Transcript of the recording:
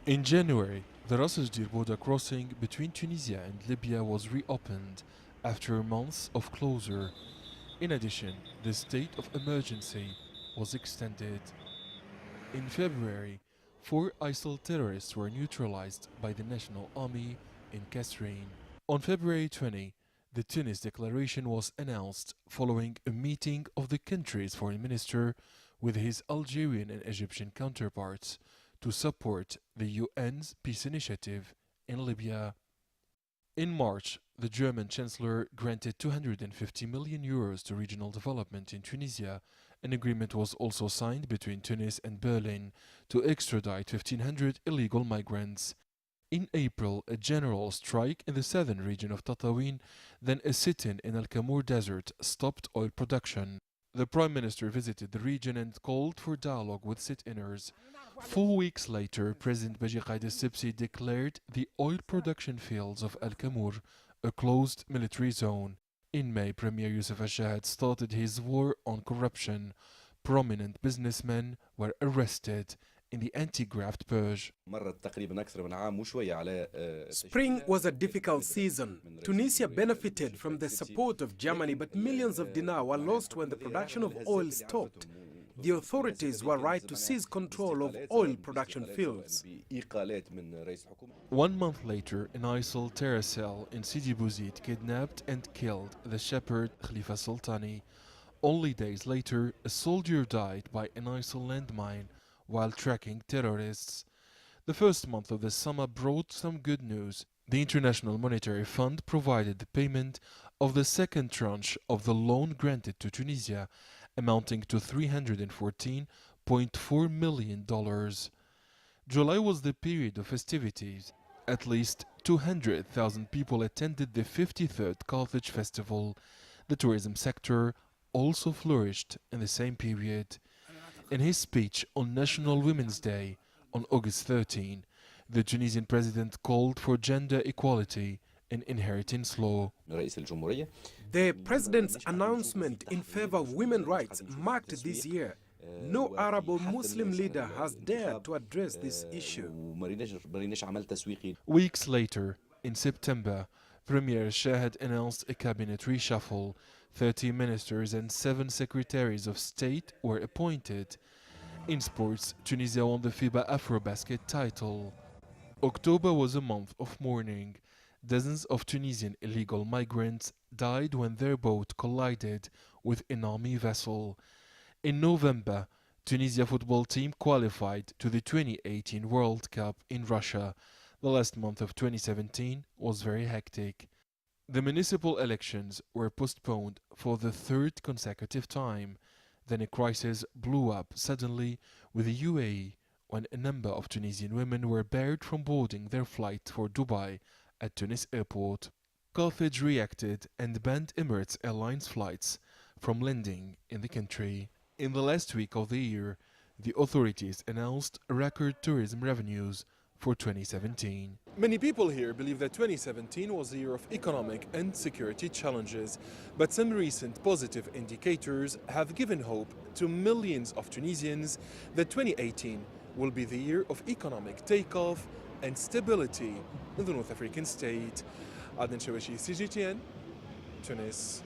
In January, the Ras el border crossing between Tunisia and Libya was reopened after months of closure. In addition, the state of emergency was extended. In February, four ISIL terrorists were neutralized by the National Army in Kasserine. On February 20, the Tunis declaration was announced following a meeting of the country's foreign minister with his Algerian and Egyptian counterparts to support the UN's peace initiative in Libya. In March, the German Chancellor granted 250 million euros to regional development in Tunisia. An agreement was also signed between Tunis and Berlin to extradite 1,500 illegal migrants. In April, a general strike in the southern region of Tatooine, then a sit-in in Al Kamur Desert, stopped oil production. The Prime Minister visited the region and called for dialogue with sit-inners. 4 weeks later, President Beji Qaid al-Sibsi declared the oil production fields of Al Kamur a closed military zone. In May, Premier Youssef al-Shahad started his war on corruption. Prominent businessmen were arrested in the anti-graft purge. Spring was a difficult season. Tunisia benefited from the support of Germany, but millions of dinar were lost when the production of oil stopped. The authorities were right to seize control of oil production fields. 1 month later, an ISIL terror cell in Sidi Bouzid kidnapped and killed the shepherd Khalifa Sultani. Only days later, a soldier died by an ISIL landmine while tracking terrorists. The first month of the summer brought some good news. The International Monetary Fund provided the payment of the second tranche of the loan granted to Tunisia, amounting to $314.4 million. July was the period of festivities. At least 200,000 people attended the 53rd Carthage Festival. The tourism sector also flourished in the same period. In his speech on National Women's Day on August 13, the Tunisian president called for gender equality in inheritance law. The president's announcement in favor of women's rights marked this year. No Arab or Muslim leader has dared to address this issue. Weeks later, in September, Premier Shahad announced a cabinet reshuffle. 30 ministers and 7 secretaries of state were appointed. In sports, Tunisia won the FIBA Afrobasket title. October was a month of mourning. Dozens of Tunisian illegal migrants died when their boat collided with an army vessel. In November, Tunisia football team qualified to the 2018 World Cup in Russia. The last month of 2017 was very hectic. The municipal elections were postponed for the third consecutive time. Then a crisis blew up suddenly with the UAE when a number of Tunisian women were barred from boarding their flight for Dubai at Tunis airport. Carthage reacted and banned Emirates Airlines flights from landing in the country. In the last week of the year, the authorities announced record tourism revenues for 2017. Many people here believe that 2017 was a year of economic and security challenges, but some recent positive indicators have given hope to millions of Tunisians that 2018 will be the year of economic takeoff and stability in the North African state. Adnan Shawashi, CGTN, Tunis.